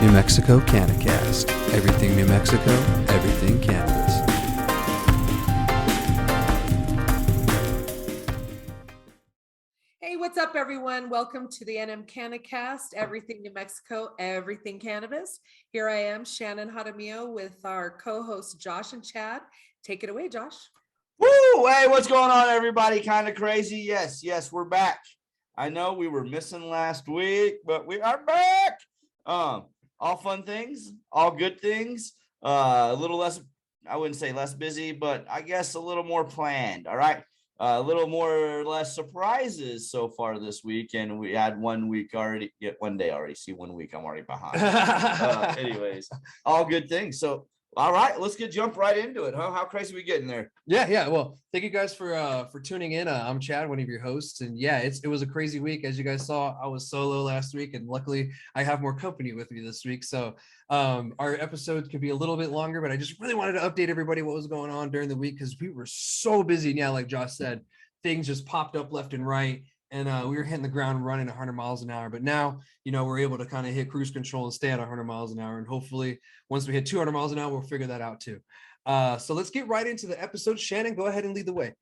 New Mexico CannaCast. Everything New Mexico, everything cannabis. Hey, what's up, everyone? Welcome to the NMCannaCast, Everything New Mexico, Everything Cannabis. Here I am, Shanon with our co-hosts Josh and Chad. Take it away, Josh. Woo! Hey, what's going on, everybody? Kind of crazy. Yes, we're back. I know we were missing last week, but we are back. All fun things, all good things. A little less, I wouldn't say less busy, but I guess a little more planned. All right. A little more or less surprises so far this week, and we had 1 week already. Yeah, 1 day already. See, 1 week I'm already behind. Anyways, all good things. So, all right, let's jump right into it. Huh? How crazy we getting there? Yeah. Well, thank you guys for tuning in. I'm Chad, one of your hosts, and yeah, it was a crazy week. As you guys saw, I was solo last week, and luckily I have more company with me this week. So our episodes could be a little bit longer, but I just really wanted to update everybody what was going on during the week because we were so busy. Yeah, like Josh said, things just popped up left and right. And we were hitting the ground running 100 miles an hour. But now, we're able to kind of hit cruise control and stay at 100 miles an hour. And hopefully, once we hit 200 miles an hour, we'll figure that out too. So let's get right into the episode. Shanon, go ahead and lead the way.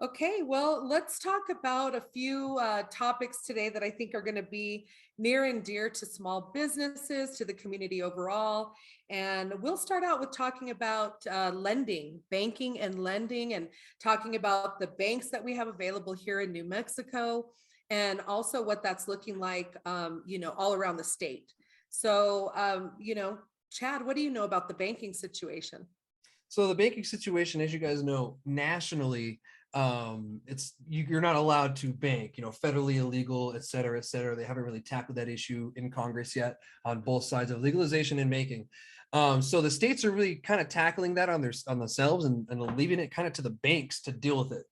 Okay, well, let's talk about a few topics today that I think are going to be near and dear to small businesses, to the community overall. And we'll start out with talking about lending, banking and lending, and talking about the banks that we have available here in New Mexico, and also what that's looking like, all around the state. So, Chad, what do you know about the banking situation? So the banking situation, as you guys know, nationally, you're not allowed to bank, federally illegal, et cetera, et cetera. They haven't really tackled that issue in Congress yet on both sides of legalization and banking. So the states are really kind of tackling that on themselves and leaving it kind of to the banks to deal with it.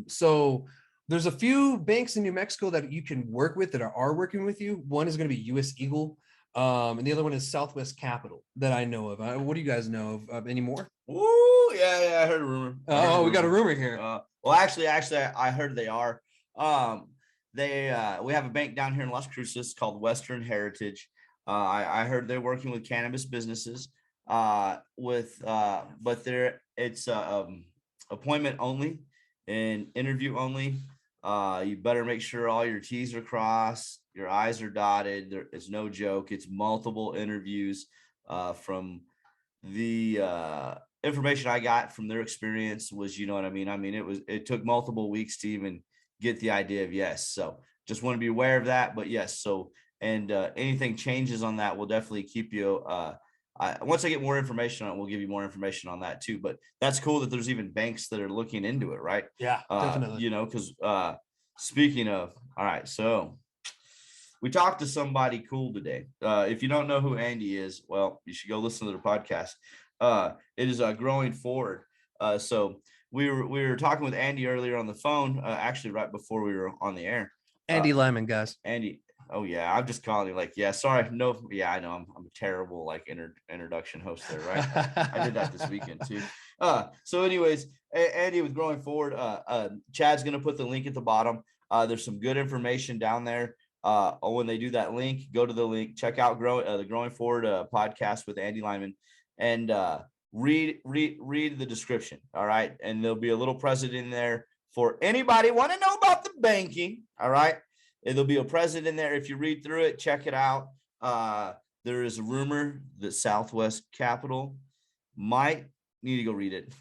So there's a few banks in New Mexico that you can work with that are working with you. One is going to be U.S. Eagle. And the other one is Southwest Capital that I know of. What do you guys know of any more? Ooh, yeah, I heard a rumor. We got a rumor here. Well, actually, I heard they are. We have a bank down here in Las Cruces called Western Heritage. I heard they're working with cannabis businesses. But it's appointment only and interview only. You better make sure all your T's are crossed, your I's are dotted. There is no joke. It's multiple interviews. From the information I got from their experience was, you know what I mean? It took multiple weeks to even get the idea of yes. So just want to be aware of that. But yes, so and anything changes on that, we'll definitely keep you. Once I get more information on it, we'll give you more information on that too. But that's cool that there's even banks that are looking into it, right? Yeah, definitely. Because speaking of, all right, so we talked to somebody cool today. If you don't know who Andy is, well, you should go listen to their podcast. It is Growing Forward. So we were talking with Andy earlier on the phone, actually right before we were on the air. Andy Lyman, guys. Andy. Oh yeah, I'm just calling you like, yeah, sorry. No, yeah, I know I'm a terrible like introduction host there, right? I did that this weekend too. So anyways, Andy with Growing Forward, Chad's gonna put the link at the bottom. There's some good information down there. When they do that link, go to the link, check out the Growing Forward podcast with Andy Lyman, and read the description. All right, and there'll be a little present in there for anybody want to know about the banking. All right. There'll be a present in there. If you read through it, check it out. There is a rumor that Southwest Capital might need to go read it.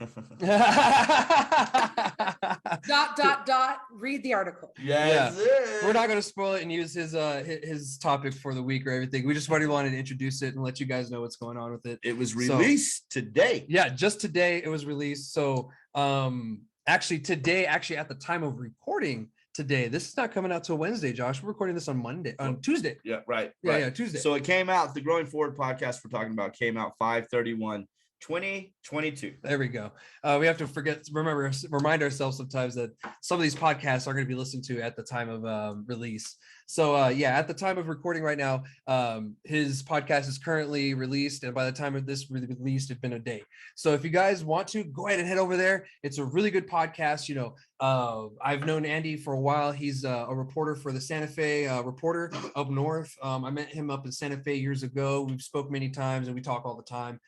Read the article. Yes. Yeah. We're not going to spoil it and use his topic for the week or everything. We just wanted to introduce it and let you guys know what's going on with it. It was released today. Yeah, just today it was released. So actually at the time of recording today, this is not coming out till Wednesday, Josh. We're recording this on Tuesday. Yeah, right. Yeah, Tuesday. So it came out, the Growing Forward podcast we're talking about came out 5/31 2022. There we go. We have to remind ourselves sometimes that some of these podcasts are going to be listened to at the time of release. So yeah, at the time of recording right now, his podcast is currently released, and by the time of this released, it's been a day. So if you guys want to, go ahead and head over there. It's a really good podcast. I've known Andy for a while. He's a reporter for the Santa Fe Reporter up north. I met him up in Santa Fe years ago. We've spoke many times, and we talk all the time.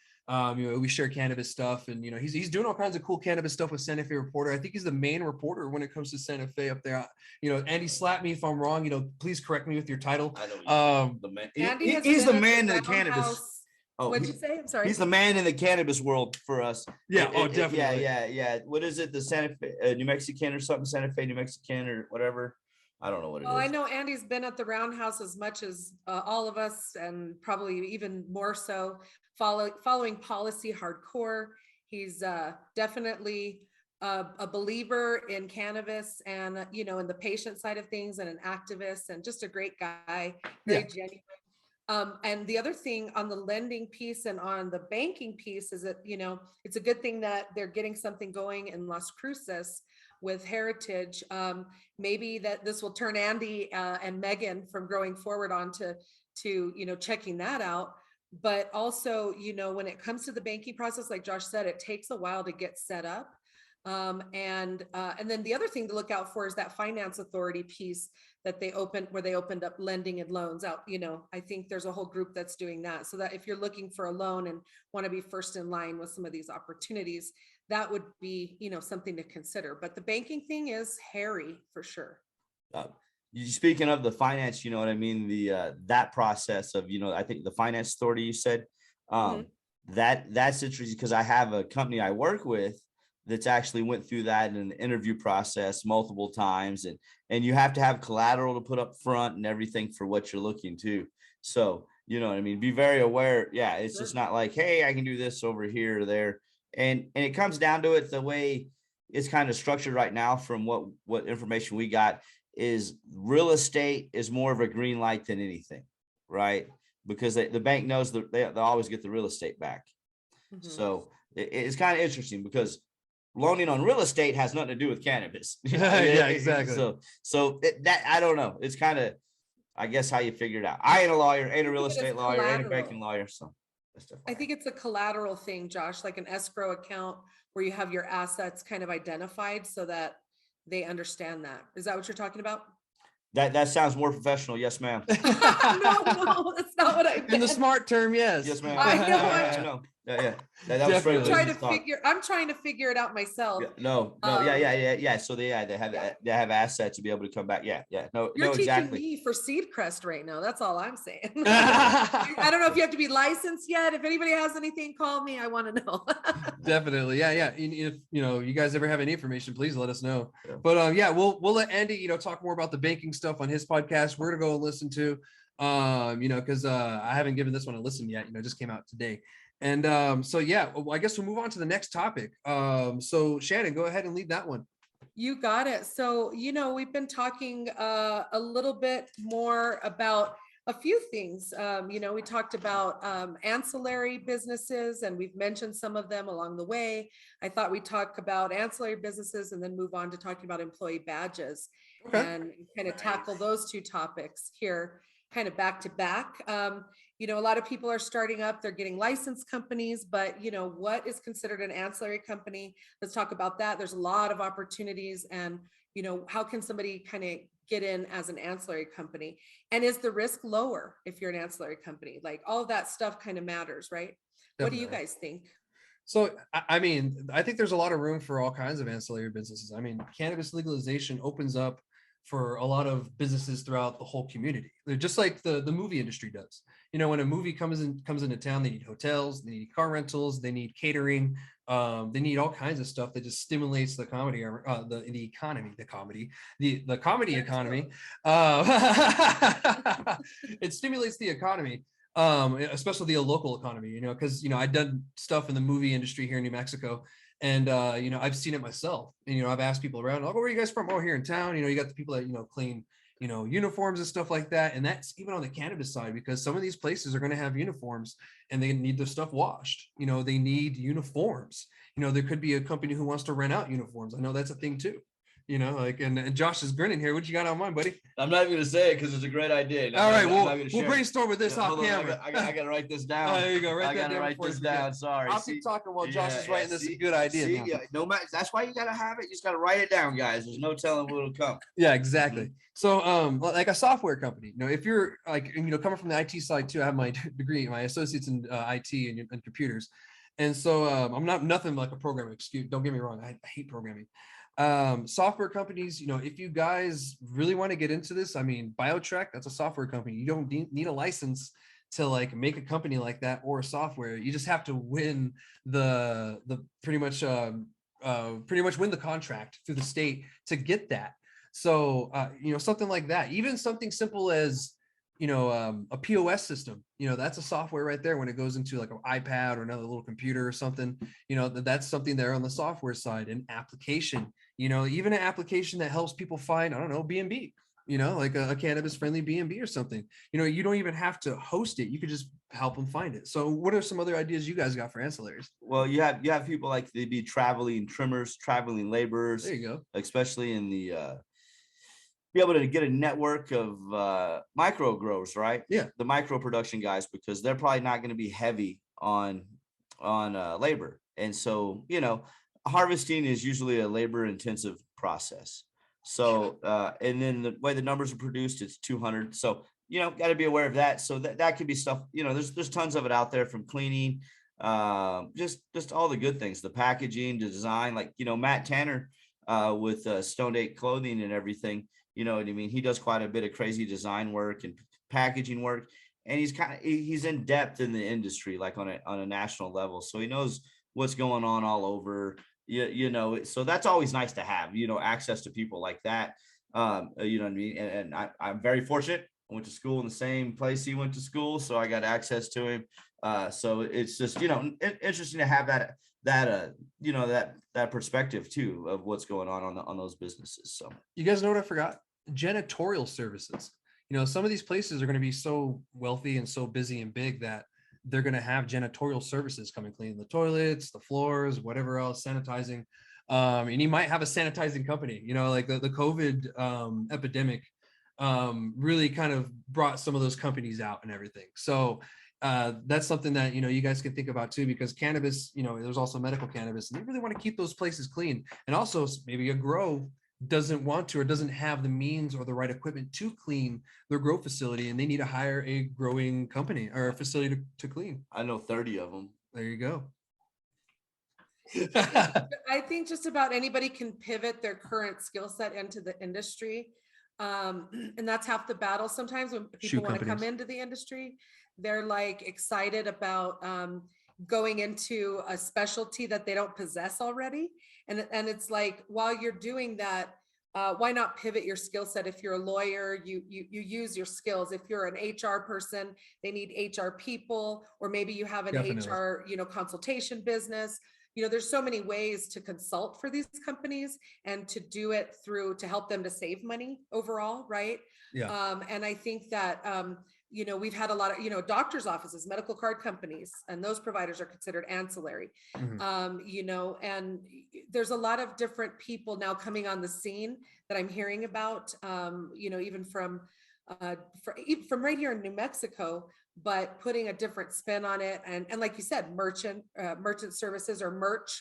We share cannabis stuff, and he's doing all kinds of cool cannabis stuff with Santa Fe Reporter. I think he's the main reporter when it comes to Santa Fe up there. Andy, slap me if I'm wrong. Please correct me with your title. I know the man. He's the man in the cannabis. Oh, what'd you say? I'm sorry. He's the man in the cannabis world for us. Yeah. Definitely. Yeah. What is it? The Santa Fe, New Mexican or something? Santa Fe, New Mexican or whatever. I don't know what it is. Well, I know Andy's been at the Roundhouse as much as all of us, and probably even more so, following policy hardcore. He's definitely a believer in cannabis and, in the patient side of things, and an activist, and just a great guy, very genuine. And the other thing on the lending piece and on the banking piece is that, it's a good thing that they're getting something going in Las Cruces with Heritage. Maybe that this will turn Andy and Megan from going forward on to checking that out. But also, when it comes to the banking process, like Josh said, it takes a while to get set up. And then the other thing to look out for is that finance authority piece that where they opened up lending and loans out. I think there's a whole group that's doing that. So that if you're looking for a loan and want to be first in line with some of these opportunities, that would be, something to consider. But the banking thing is hairy for sure. Speaking of the finance, you know what I mean? That process of, I think the finance authority you said, that's interesting because I have a company I work with that's actually went through that in an interview process multiple times. And you have to have collateral to put up front and everything for what you're looking to. So, you know what I mean? Be very aware. Yeah. It's just not like, hey, I can do this over here or there. And it comes down to it, the way it's kind of structured right now from what information we got is real estate is more of a green light than anything, right? Because the bank knows that they'll always get the real estate back. So it's kind of interesting because loaning on real estate has nothing to do with cannabis. Yeah, exactly. So that I don't know. It's kind of, I guess, how you figure it out. I ain't a lawyer, ain't a real estate lawyer, ain't a banking lawyer. So I think it's a collateral thing, Josh, like an escrow account where you have your assets kind of identified so that they understand that. Is that what you're talking about? That sounds more professional. Yes, ma'am. No, that's not what I meant. In the smart term, yes. Yes, ma'am. I know. I know. Yeah. That was I'm trying to figure it out myself. Yeah, no. Yeah. So they have assets to be able to come back. Yeah. No, you're teaching exactly. me for Seedcrest right now. That's all I'm saying. I don't know if you have to be licensed yet. If anybody has anything, call me. I want to know. Definitely. Yeah. If you guys ever have any information, please let us know. Yeah. But we'll let Andy, talk more about the banking stuff on his podcast. We're gonna go and listen to, because I haven't given this one a listen yet. It just came out today. And I guess we'll move on to the next topic. So Shannon, go ahead and lead that one. You got it. So, we've been talking a little bit more about a few things. We talked about ancillary businesses, and we've mentioned some of them along the way. I thought we'd talk about ancillary businesses and then move on to talking about employee badges and kind of tackle those two topics here kind of back to back. A lot of people are starting up, they're getting licensed companies, but what is considered an ancillary company? Let's talk about that. There's a lot of opportunities, and how can somebody kind of get in as an ancillary company? And is the risk lower if you're an ancillary company? Like all of that stuff kind of matters, right? Definitely. What do you guys think? So, I think there's a lot of room for all kinds of ancillary businesses. Cannabis legalization opens up for a lot of businesses throughout the whole community. They're just like the movie industry does. When a movie comes into town, they need hotels, they need car rentals, they need catering, they need all kinds of stuff that just stimulates the comedy or the comedy economy. It stimulates the economy, especially the local economy. Because I've done stuff in the movie industry here in New Mexico. And, I've seen it myself. And, I've asked people around, where are you guys from? Oh, here in town. You got the people that, clean uniforms and stuff like that. And that's even on the cannabis side, because some of these places are going to have uniforms and they need their stuff washed. They need uniforms. There could be a company who wants to rent out uniforms. I know that's a thing too. And Josh is grinning here. What you got on mind, buddy? I'm not even gonna say it because it's a great idea. All right, we'll brainstorm with this off camera. I gotta write this down. There you go. I gotta write this down. Sorry. I'll keep talking while Josh is writing this. A good idea. No matter. That's why you gotta have it. You just gotta write it down, guys. There's no telling what'll come. Yeah, exactly. So, like a software company, if you're like, coming from the IT side too, I have my degree, my associates in IT and computers. And so I'm not nothing like a programmer. Excuse, don't get me wrong. I hate programming. Software companies, if you guys really want to get into this, BioTrack, that's a software company. You don't need a license to like make a company like that or a software. You just have to win the pretty much win the contract through the state to get that. So something like that, even something simple as a POS system, that's a software right there when it goes into like an iPad or another little computer or something, that's something there on the software side. An application, even an application that helps people find, I don't know, B&B, like a cannabis friendly B&B or something. You don't even have to host it. You could just help them find it. So what are some other ideas you guys got for ancillaries? Well, you have people like they'd be traveling trimmers, traveling laborers. There you go. Especially in the be able to get a network of micro growers, right? Yeah. The micro production guys, because they're probably not going to be heavy on labor. And so, harvesting is usually a labor intensive process. So, and then the way the numbers are produced, it's 200. So, got to be aware of that. So that could be stuff, there's tons of it out there, from cleaning, just all the good things, the packaging, the design, like, Matt Tanner with Stone Date Clothing and everything. You know what I mean? He does quite a bit of crazy design work and packaging work, and he's in depth in the industry, like on a national level. So he knows what's going on all over. So that's always nice to have, access to people like that. You know what I mean? And I'm very fortunate. I went to school in the same place he went to school, so I got access to him. So it's just, interesting to have that perspective too of what's going on those businesses. So you guys know what I forgot? Janitorial services. Some of these places are going to be so wealthy and so busy and big that they're going to have janitorial services come and clean the toilets, the floors, whatever else, sanitizing. And you might have a sanitizing company, like the COVID epidemic really kind of brought some of those companies out and everything. So that's something that, you guys can think about too, because cannabis, there's also medical cannabis, and they really want to keep those places clean. And also maybe a grow doesn't want to, or doesn't have the means or the right equipment to clean their grow facility, and they need to hire a growing company or a facility to clean. I know 30 of them. There you go. I think just about anybody can pivot their current skill set into the industry. And that's half the battle. Sometimes when people want to come into the industry, they're like excited about going into a specialty that they don't possess already. And it's like, while you're doing that, why not pivot your skill set? If you're a lawyer, you use your skills. If you're an HR person, they need HR people, or maybe you have an HR, consultation business. There's so many ways to consult for these companies and to do it to help them to save money overall, right? Yeah. And I think that we've had a lot of, doctors' offices, medical card companies, and those providers are considered ancillary. Mm-hmm. And there's a lot of different people now coming on the scene that I'm hearing about, even from right here in New Mexico, but putting a different spin on it. And like you said, merchant services or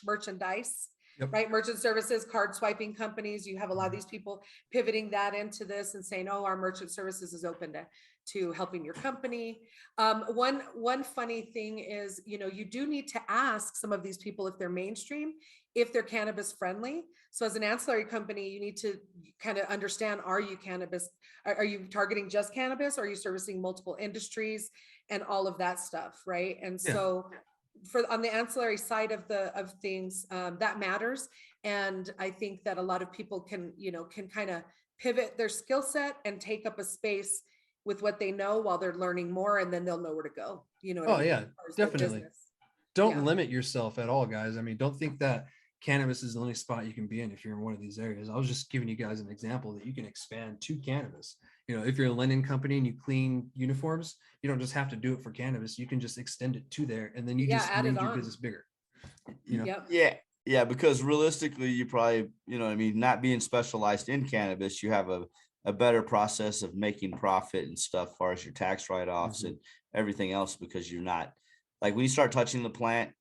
merchandise. Yep. Right. Merchant services, card swiping companies. You have a lot of these people pivoting that into this and saying, oh, our merchant services is open to helping your company. One funny thing is, you do need to ask some of these people if they're mainstream, if they're cannabis friendly. So as an ancillary company, you need to kind of understand, are you cannabis? Are you targeting just cannabis? Are you servicing multiple industries and all of that stuff? Right. And so on the ancillary side of things, that matters. And I think that a lot of people can kind of pivot their skill set and take up a space with what they know while they're learning more, and then they'll know where to go. Yeah, definitely. Don't limit yourself at all, guys. Don't think that cannabis is the only spot you can be in if you're in one of these areas. I was just giving you guys an example that you can expand to cannabis. You know, if you're a linen company and you clean uniforms, you don't just have to do it for cannabis. You can just extend it to there, and then you just add it made your on. business bigger. You know? Yep. Yeah, because realistically, you probably, you know what I mean, not being specialized in cannabis, you have a better process of making profit and stuff as far as your tax write-offs and everything else, because you're not, like, when you start touching the plant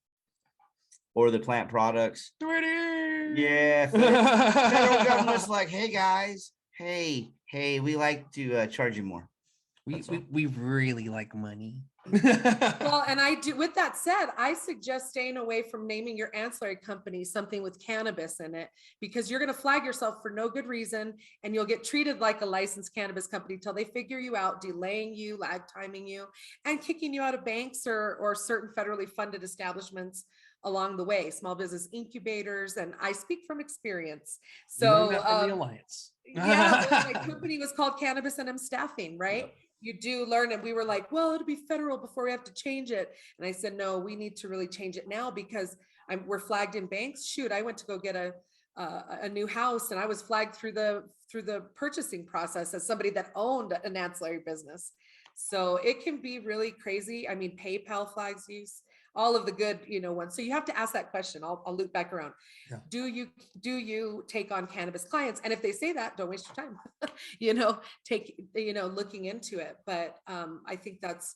or the plant products, yeah, federal government's like, hey guys, hey, we like to charge you more. We really like money. Well, and I do, with that said, I suggest staying away from naming your ancillary company something with cannabis in it, because you're going to flag yourself for no good reason, and you'll get treated like a licensed cannabis company till they figure you out, delaying you, lag timing you, and kicking you out of banks or certain federally funded establishments along the way, small business incubators. And I speak from experience. So from the Alliance. yeah, well, my company was called Cannabis NM Staffing, right? Yep. You do learn, and we were like, well, it'll be federal before we have to change it. And I said, no, we need to really change it now, because we're flagged in banks. Shoot, I went to go get a new house, and I was flagged through the purchasing process as somebody that owned an ancillary business. So it can be really crazy. I mean, PayPal flags you, all of the good, ones. So you have to ask that question. I'll loop back around. Yeah. Do you take on cannabis clients? And if they say that, don't waste your time, looking into it. But I think that's,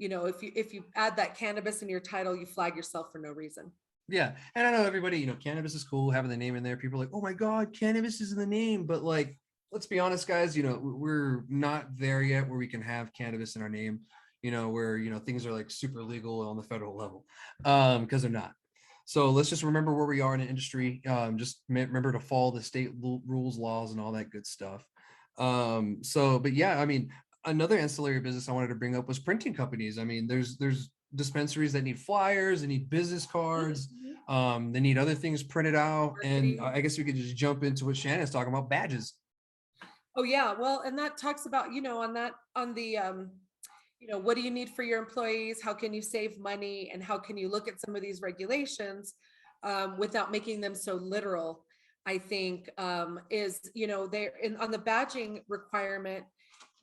if you add that cannabis in your title, you flag yourself for no reason. Yeah. And I know everybody, cannabis is cool, having the name in there. People are like, oh my God, cannabis is in the name. But like, let's be honest, guys, we're not there yet where we can have cannabis in our name, where, things are like super legal on the federal level, because they're not. So let's just remember where we are in the industry. Just remember to follow the state rules, laws, and all that good stuff. But yeah, I mean, another ancillary business I wanted to bring up was printing companies. I mean, there's dispensaries that need flyers, they need business cards, they need other things printed out. And I guess we could just jump into what Shannon's talking about, badges. Oh yeah, well, and that talks about, what do you need for your employees? How can you save money? And how can you look at some of these regulations without making them so literal? I think is, they're on the badging requirement.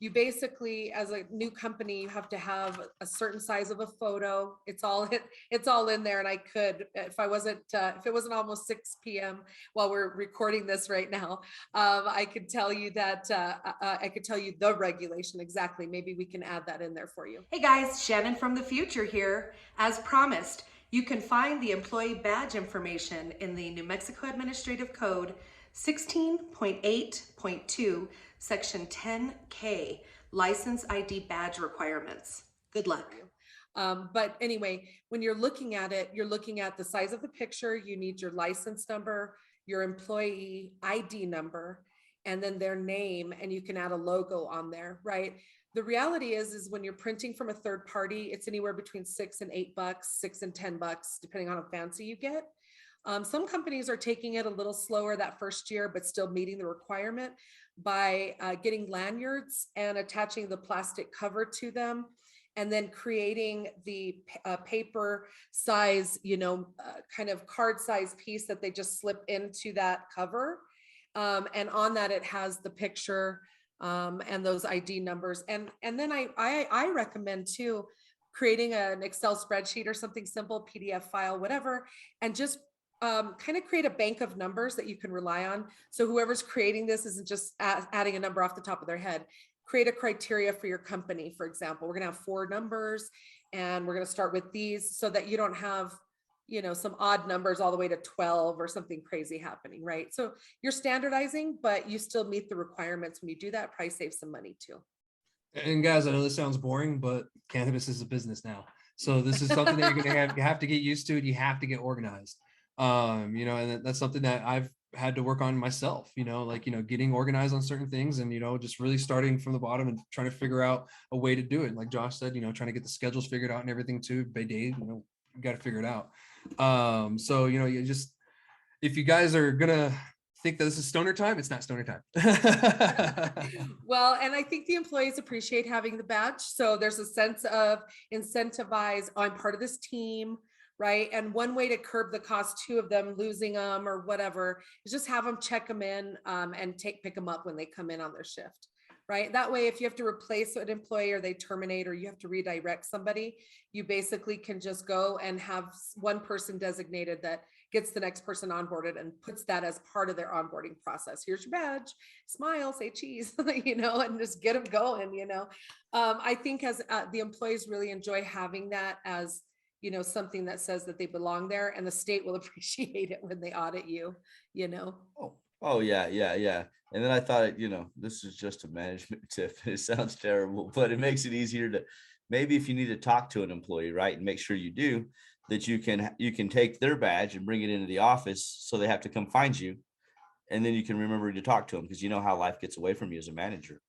You basically, as a new company, you have to have a certain size of a photo. It's all in there. And I could, if it wasn't almost 6 p.m. while we're recording this right now, I could tell you that I could tell you the regulation exactly. Maybe we can add that in there for you. Hey guys, Shannon from the future here. As promised, you can find the employee badge information in the New Mexico Administrative Code 16.8.2, Section 10K, License ID Badge Requirements. Good luck. But anyway, when you're looking at it, you're looking at the size of the picture. You need your license number, your employee ID number, and then their name, and you can add a logo on there, right? The reality is when you're printing from a third party, it's anywhere between $6 and $8, $6 and $10, depending on how fancy you get. Some companies are taking it a little slower that first year, but still meeting the requirement by getting lanyards and attaching the plastic cover to them, and then creating the paper size, kind of card size piece that they just slip into that cover. And on that, it has the picture and those ID numbers. And then I recommend too, creating an Excel spreadsheet or something simple, PDF file, whatever, and just kind of create a bank of numbers that you can rely on. So whoever's creating this isn't just adding a number off the top of their head. Create a criteria for your company. For example, we're going to have 4 numbers, and we're going to start with these, so that you don't have, some odd numbers all the way to 12 or something crazy happening, right? So you're standardizing, but you still meet the requirements. When you do that, probably save some money too. And guys, I know this sounds boring, but cannabis is a business now. So this is something that you're going to have to get used to, and you have to get organized. And that's something that I've had to work on myself, getting organized on certain things, and, just really starting from the bottom and trying to figure out a way to do it. Like Josh said, trying to get the schedules figured out and everything too by day, you got to figure it out. So, you just, if you guys are going to think that this is stoner time, it's not stoner time. Well, and I think the employees appreciate having the badge. So there's a sense of incentivize. Oh, I'm part of this team, right? And one way to curb the cost too of them losing them or whatever is just have them check them in and pick them up when they come in on their shift, right? That way, if you have to replace an employee or they terminate or you have to redirect somebody, you basically can just go and have one person designated that gets the next person onboarded and puts that as part of their onboarding process. Here's your badge, smile, say cheese, and just get them going, I think as the employees really enjoy having that as, something that says that they belong there, and the state will appreciate it when they audit you. Oh yeah. And then I thought, this is just a management tip. It sounds terrible, but it makes it easier to, maybe if you need to talk to an employee, right, and make sure you do, that you can take their badge and bring it into the office, so they have to come find you, and then you can remember to talk to them, because you know how life gets away from you as a manager.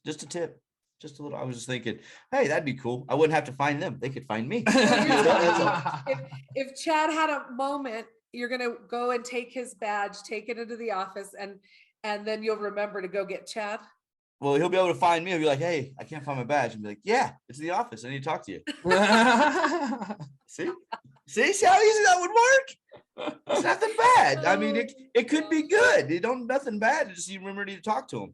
Just a tip, just a little. I was just thinking, hey, that'd be cool. I wouldn't have to find them; they could find me. If Chad had a moment, you're gonna go and take his badge, take it into the office, and then you'll remember to go get Chad. Well, he'll be able to find me. He'll be like, hey, I can't find my badge. And be like, yeah, it's the office. I need to talk to you. See how easy that would work? It's nothing bad. I mean, it could be good. Nothing bad. Just you remember to talk to him.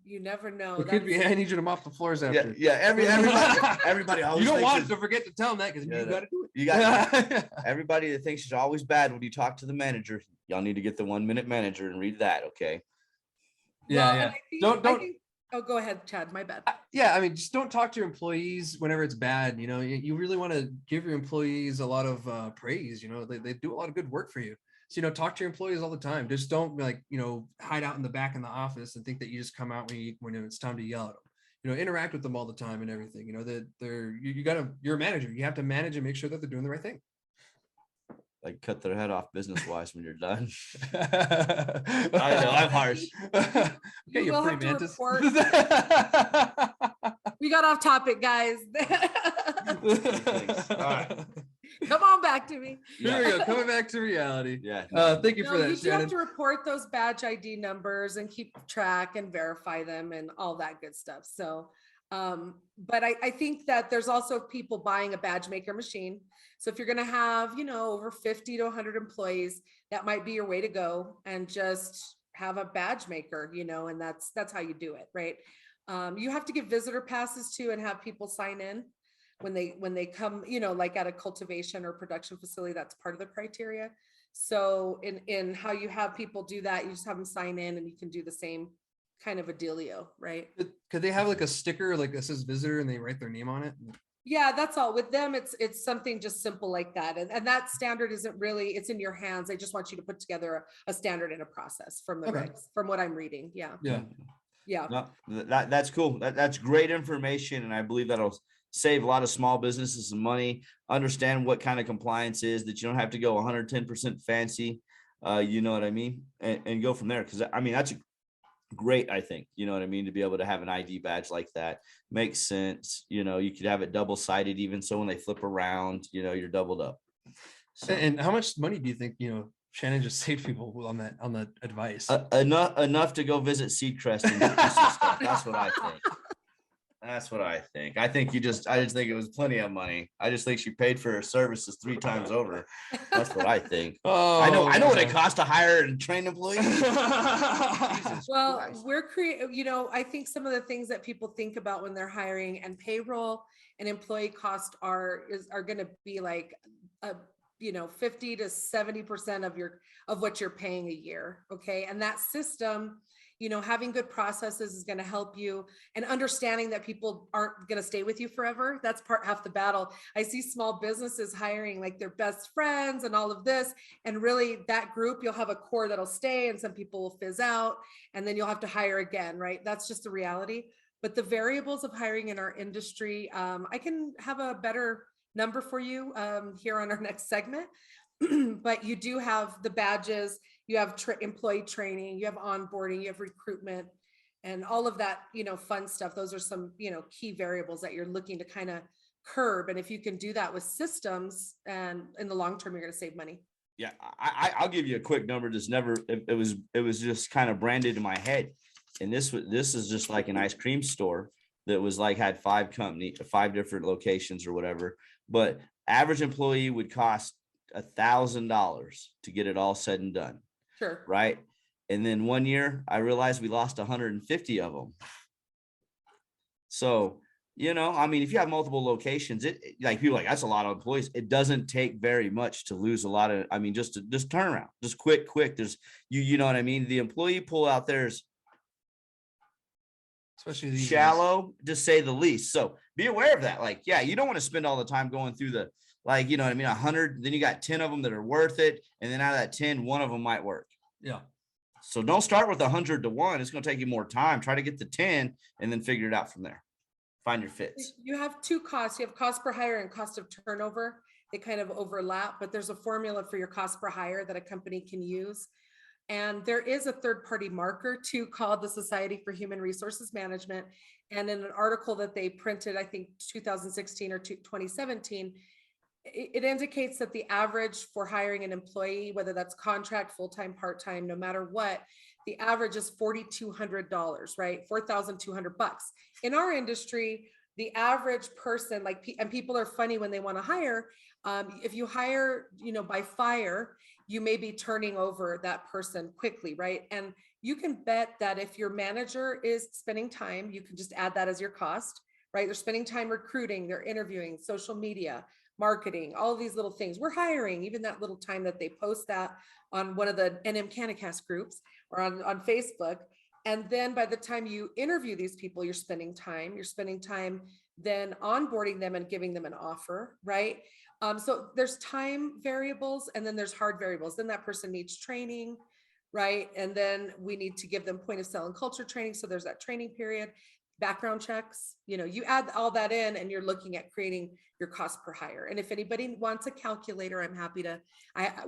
You never know. It could be, I need you to mop the floors after. Yeah. Everybody always. You don't want to forget to tell them that, because you got to do it. You got everybody that thinks it's always bad when you talk to the manager. Y'all need to get the 1 Minute Manager and read that. Okay. Yeah. Don't. Oh, go ahead, Chad. My bad. Yeah, I mean, just don't talk to your employees whenever it's bad. You really want to give your employees a lot of praise. They do a lot of good work for you. So, talk to your employees all the time. Just don't hide out in the back in the office and think that you just come out when it's time to yell at them. Interact with them all the time and everything. That you're a manager. You have to manage and make sure that they're doing the right thing. Like cut their head off business-wise when you're done. I know, I'm harsh. Okay, you're pretty mantis. We got off topic, guys. All right. Come on back to me. Here we go. Coming back to reality. Yeah. Thank you for that, You do Shannon. have to report those badge ID numbers and keep track and verify them and all that good stuff. So, but I think that there's also people buying a badge maker machine. So if you're going to have, over 50 to 100 employees, that might be your way to go, and just have a badge maker, and that's how you do it. Right. You have to give visitor passes too, and have people sign in when they come, like at a cultivation or production facility. That's part of the criteria. So in how you have people do that, you just have them sign in, and you can do the same kind of a dealio, right? Could they have like a sticker like that says visitor and they write their name on it? Yeah, that's all. With them, it's something just simple like that. And that standard isn't really, it's in your hands. They just want you to put together a standard and a process from the regs, from what I'm reading. Yeah. No, that's cool. That's great information. And I believe that'll save a lot of small businesses some money. Understand what kind of compliance is, that you don't have to go 110% fancy. You know what I mean? And go from there. Cause I mean, that's great, I think, you know what I mean, to be able to have an ID badge like that makes sense. You could have it double-sided, even so when they flip around, you're doubled up. So, and how much money do you think Shannon just saved people on that advice? Enough to go visit Seacrest and get some stuff. That's what I think. That's what I think. I just think it was plenty of money. I just think she paid for her services 3 times over. That's what I think. Oh, I know what it costs to hire and train employees. Well, I think some of the things that people think about when they're hiring, and payroll and employee cost are going to be like 50 to 70% of what you're paying a year. Okay. And that system, having good processes is going to help you, and understanding that people aren't going to stay with you forever. That's half the battle. I see small businesses hiring like their best friends and all of this. And really that group, you'll have a core that'll stay, and some people will fizz out, and then you'll have to hire again. Right. That's just the reality. But the variables of hiring in our industry, I can have a better number for you here on our next segment. But you do have the badges, you have employee training, you have onboarding, you have recruitment, and all of that, fun stuff. Those are some, key variables that you're looking to kind of curb. And if you can do that with systems, and in the long term, you're going to save money. Yeah, I'll give you a quick number. It was just kind of branded in my head. And this is just like an ice cream store that was like had 5 different locations or whatever. But average employee would cost $1,000 to get it all said and done. Sure. Right. And then 1 year, I realized we lost 150 of them. So, I mean, if you have multiple locations, like people like, that's a lot of employees. It doesn't take very much to lose a lot of, I mean, just turn around, just quick. There's you know what I mean? The employee pool out there is especially these shallow, to say the least. So be aware of that. Like, yeah, you don't want to spend all the time going through the, like, you know what I mean? 100, then you got 10 of them that are worth it. And then out of that 10, one of them might work. Yeah. So don't start with 100 to 1. It's going to take you more time. Try to get to 10 and then figure it out from there. Find your fits. You have two costs. You have cost per hire and cost of turnover. They kind of overlap, but there's a formula for your cost per hire that a company can use. And there is a third-party marker too called the Society for Human Resources Management. And in an article that they printed, I think 2016 or 2017, it indicates that the average for hiring an employee, whether that's contract, full-time, part-time, no matter what, the average is $4,200, right? $4,200. In our industry, the average person, and people are funny when they want to hire. If you hire, by fire, you may be turning over that person quickly, right? And you can bet that if your manager is spending time, you can just add that as your cost, right? They're spending time recruiting, they're interviewing, social media, marketing, all of these little things. We're hiring, even that little time that they post that on one of the NMCannaCast groups or on Facebook. And then by the time you interview these people, you're spending time then onboarding them and giving them an offer, right? So there's time variables and then there's hard variables. Then that person needs training, right? And then we need to give them point of sale and culture training. So there's that training period, background checks, you add all that in and you're looking at creating your cost per hire. And if anybody wants a calculator, I'm happy to,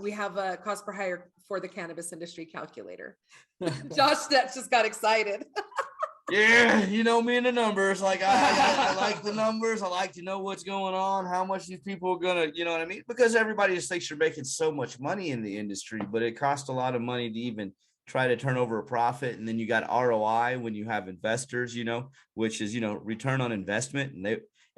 we have a cost per hire for the cannabis industry calculator. Josh, that just got excited. Yeah, me and the numbers. Like I like the numbers. I like to know what's going on, how much these people are gonna, you know what I mean? Because everybody just thinks you're making so much money in the industry, but it costs a lot of money to even try to turn over a profit. And then you got ROI when you have investors, which is, return on investment.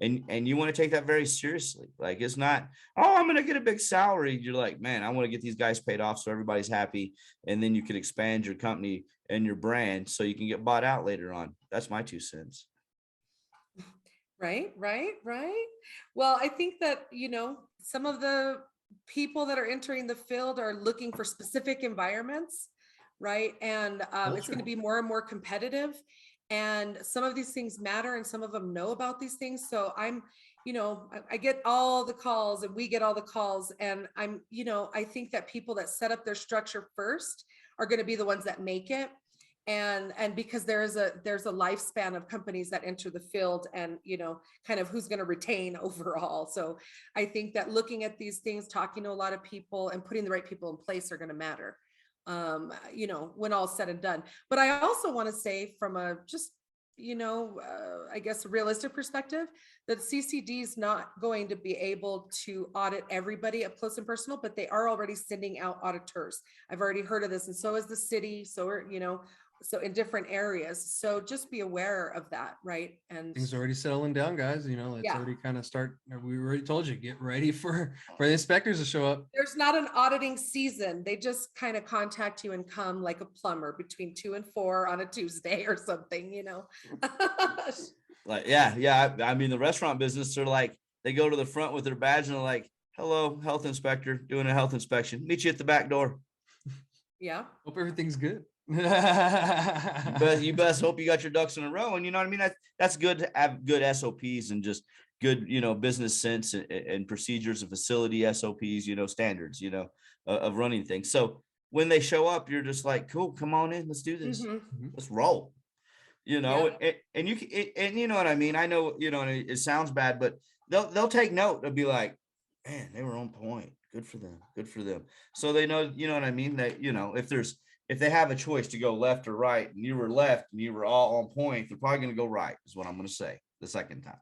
And you want to take that very seriously. Like, it's not, oh, I'm going to get a big salary. You're like, man, I want to get these guys paid off so everybody's happy. And then you could expand your company and your brand so you can get bought out later on. That's my 2 cents. Right. Well, I think that, some of the people that are entering the field are looking for specific environments, right? And it's going to be more and more competitive. And some of these things matter and some of them know about these things. So I get all the calls and we get all the calls. And I think that people that set up their structure first are going to be the ones that make it. And because there's a lifespan of companies that enter the field and, kind of who's going to retain overall. So I think that looking at these things, talking to a lot of people and putting the right people in place are going to matter. When all's said and done. But I also want to say from a just, I guess a realistic perspective that CCD is not going to be able to audit everybody up close and personal, but they are already sending out auditors. I've already heard of this. And so is the city. So we're, so in different areas. So just be aware of that, right? And things are already settling down, guys. Let's already kind of start. We already told you, get ready for the inspectors to show up. There's not an auditing season. They just kind of contact you and come like a plumber between 2 and 4 on a Tuesday or something, Like, yeah. I mean, the restaurant business are like, they go to the front with their badge and they're like, hello, health inspector, doing a health inspection. Meet you at the back door. Yeah. Hope everything's good. You best hope you got your ducks in a row. And you know what I mean? That's good to have good SOPs and just good, business sense and procedures and facility SOPs, standards, of running things. So when they show up, you're just like, cool, come on in, let's do this. Mm-hmm. Let's roll, and you can, and you know what I mean? I know, and it sounds bad, but they'll take note. They'll be like, man, they were on point. Good for them. So they know, you know what I mean? That, if they have a choice to go left or right and you were left and you were all on point, they're probably going to go right is what I'm going to say the second time.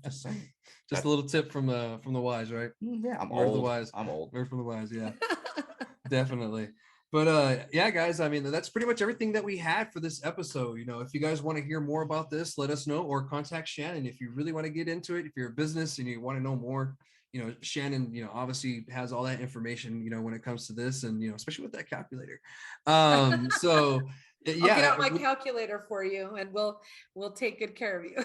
Just saying. Just a little tip from the wise, right? Yeah, I'm Word old. of the wise. I'm old. Word from the wise, yeah. Definitely. But yeah, guys, I mean, that's pretty much everything that we had for this episode. You know, if you guys want to hear more about this, let us know, or contact Shannon if you really want to get into it. If you're a business and you want to know more, you know, Shannon, you know, obviously has all that information, you know, when it comes to this, and, you know, especially with that calculator. So I'll yeah, get out my calculator for you, and we'll take good care of you.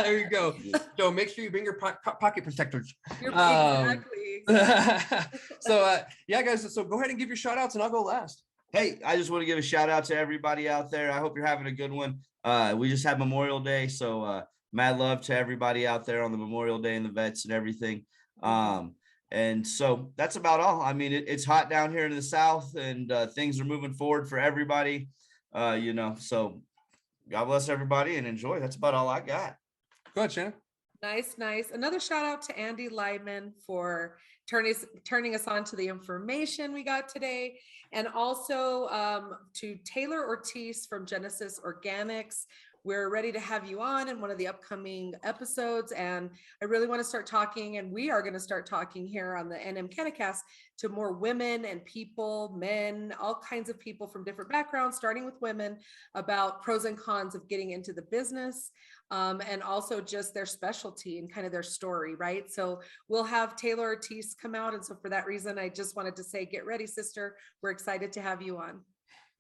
there you go. So make sure you bring your pocket protectors. Exactly. So yeah, guys, so go ahead and give your shout outs and I'll go last. Hey, I just want to give a shout out to everybody out there. I hope you're having a good one. We just had Memorial Day, so mad love to everybody out there on the Memorial Day and the vets and everything. And so that's about all. I mean, it's hot down here in the South, and things are moving forward for everybody. You know, so God bless everybody and enjoy. That's about all I got. Go ahead, Shannon. Nice. Another shout out to Andy Lyman for turning us on to the information we got today. And also to Taylor Ortiz from Genesis Organics. We're ready to have you on in one of the upcoming episodes. And I really want to start talking, and we are going to start talking here on the NMCannaCast to more women and people, men, all kinds of people from different backgrounds, starting with women, about pros and cons of getting into the business. And also just their specialty and kind of their story, right? So we'll have Taylor Ortiz come out. And so for that reason, I just wanted to say, get ready, sister. We're excited to have you on.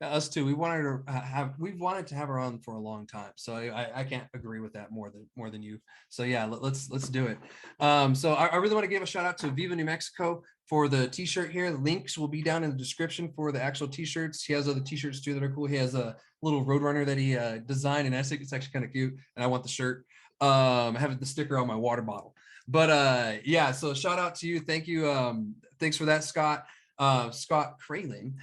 Us too. We've wanted to have her on for a long time. So I can't agree with that more than you. So yeah, let's do it. So I really want to give a shout out to Viva New Mexico for the t-shirt here. The links will be down in the description for the actual t-shirts. He has other t-shirts too that are cool. He has a little Roadrunner that he designed, and I think it's actually kind of cute, and I want the shirt. I have the sticker on my water bottle. But yeah, so shout out to you. Thank you. Thanks for that, Scott Kraling.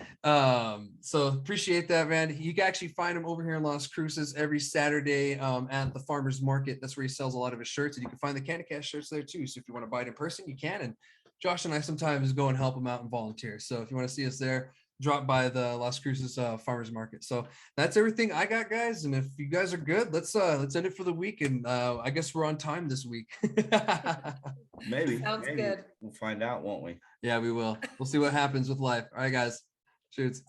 So appreciate that, man. You can actually find him over here in Las Cruces every Saturday at the farmers market. That's where he sells a lot of his shirts, and you can find the CannaCast shirts there too. So if you want to buy it in person, you can. And Josh and I sometimes go and help him out and volunteer. So if you want to see us there, drop by the Las Cruces farmers market. So that's everything I got, guys. And if you guys are good, let's end it for the week. And I guess we're on time this week. Maybe. Sounds good. We'll find out, won't we? Yeah, we will. We'll see what happens with life. All right, guys. Shoots.